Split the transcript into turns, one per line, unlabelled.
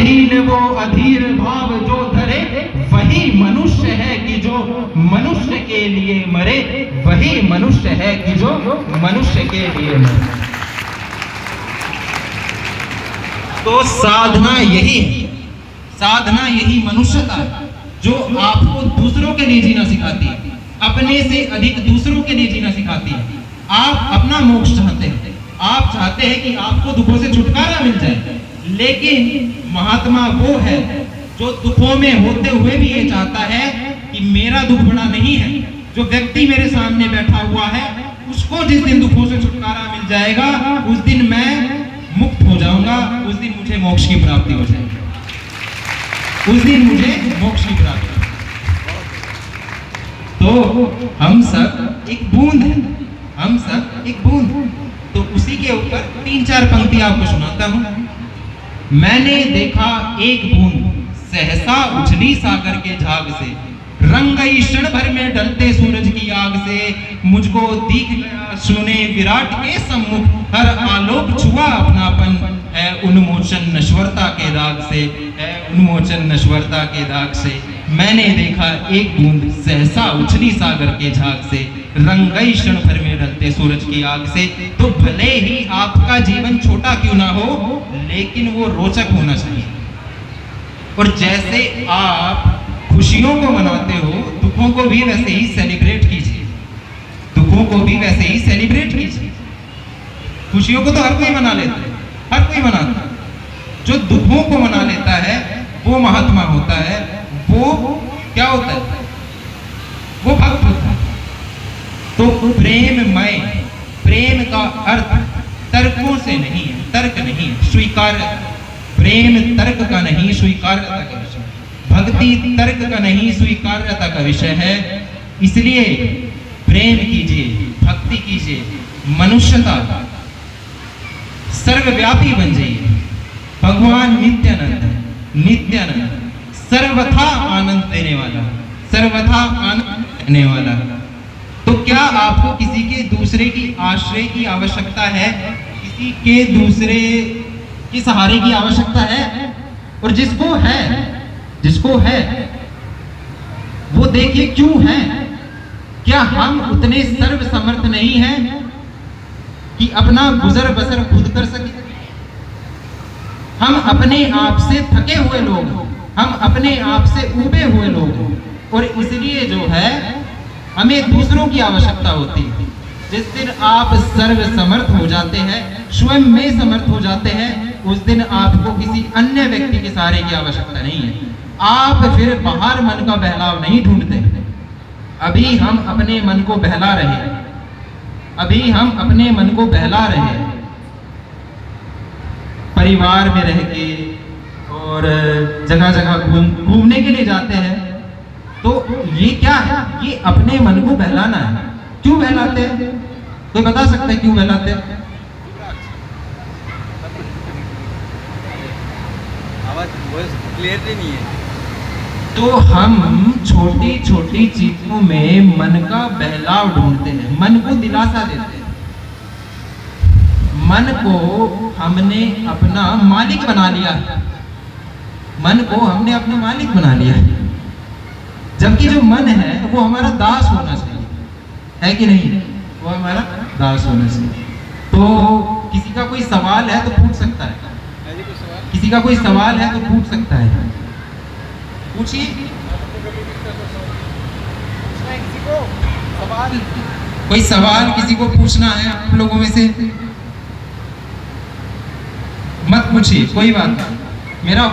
अधीन वो अधीर भाव जो धरे, वही मनुष्य है कि जो मनुष्य के लिए मरे, वही मनुष्य है कि जो मनुष्य के लिए मरे। तो साधना यही है, साधना यही मनुष्यता है जो आपको दूसरों के लिए जीना सिखाती है, अपने से अधिक दूसरों के लिए जीना सिखाती है। आप अपना मोक्ष चाहते हैं, आप चाहते हैं कि आपको दुखों से छुटकारा मिल जाए, लेकिन महात्मा वो है जो दुखों में होते हुए भी ये चाहता है कि मेरा दुख बड़ा नहीं है। जो व्यक्ति मेरे सामने बैठा हुआ है उसको जिस दिन दुखों से छुटकारा मिल जाएगा उस दिन मैं मुक्त हो जाऊंगा, उस दिन मुझे मोक्ष की प्राप्ति हो जाएगी, उस दिन मुझे मोक्ष की प्राप्ति। तो हम सब एक बूंद हैं, हम सब एक बूंद। तो उसी के ऊपर 3-4 पंक्ति आपको सुनाता हूं। मैंने देखा एक बूंद सहसा उछली सागर के झाग से, रंग गई क्षण भर में ढलते सूरज की आग से, मुझको दिख गया सुने विराट के सम्मुख, हर आलोक छुआ अपनापन, है उन्मोचन नश्वरता के दाग से, है उन्मोचन नश्वरता के दाग से। मैंने देखा एक बूंद सहसा उछली सागर के झाग से, रंग गई क्षण भर में ढलते सूरज की आग से। तो भले ही आपका जीवन छोटा क्यों ना हो, लेकिन वो रोचक होना चाहिए। और जैसे आप खुशियों को मनाते हो, दुखों को भी वैसे ही सेलिब्रेट कीजिए, दुखों को भी वैसे ही सेलिब्रेट कीजिए। खुशियों को तो हर कोई मना लेता है, हर कोई मनाता है। जो दुखों को मना लेता है वो महात्मा होता है, वो क्या होता है, वो भक्त होता है। तो प्रेममय, प्रेम का अर्थ तर्कों से नहीं है, तर्क नहीं है, स्वीकार। प्रेम तर्क का नहीं, स्वीकार्यता का विषय। भक्ति तर्क का नहीं, स्वीकार्यता का विषय है। इसलिए प्रेम कीजिए, भक्ति कीजिए, मनुष्यता सर्वव्यापी बन जाइए। भगवान नित्यानंद, नित्यानंद सर्वथा आनंद देने वाला, सर्वथा आनंद देने वाला। तो क्या आपको किसी के दूसरे की आश्रय की आवश्यकता है, किसी के दूसरे के सहारे की आवश्यकता है? और जिसको है, जिसको है वो देखिए क्यों है। क्या हम उतने सर्व समर्थ नहीं हैं कि अपना गुजर बसर खुद कर सके? हम अपने आप से थके हुए लोग, हम अपने आप से ऊबे हुए लोग, और इसलिए जो है हमें दूसरों की आवश्यकता होती है। जिस दिन आप सर्व समर्थ हो जाते हैं, स्वयं में समर्थ हो जाते हैं, उस दिन आपको किसी अन्य व्यक्ति के सहारे की आवश्यकता नहीं है। आप फिर बाहर मन का बहलाव नहीं ढूंढते। अभी हम अपने मन को बहला रहे हैं, अभी हम अपने मन को बहला रहे हैं, परिवार में रह के और जगह जगह घूमने के लिए जाते हैं। तो ये क्या है? ये अपने मन को बहलाना है। क्यों बहलाते हैं? कोई बता सकता है क्यों बहलाते हैं?
आवाज क्लियर नहीं है।
तो हम छोटी छोटी चीजों में मन का बहलाव ढूंढते हैं, मन को दिलासा देते हैं। मन को हमने अपना मालिक बना लिया, मन को हमने अपना मालिक बना लिया, जबकि जो मन है वो हमारा दास होना चाहिए, है कि नहीं? वो हमारा दास होना चाहिए। तो किसी का कोई सवाल है तो पूछ सकता है, किसी का कोई सवाल है तो पूछ सकता है, पूछिए। कोई सवाल किसी को पूछना है आप लोगों में से? मत पूछिए, कोई बात नहीं, मेरा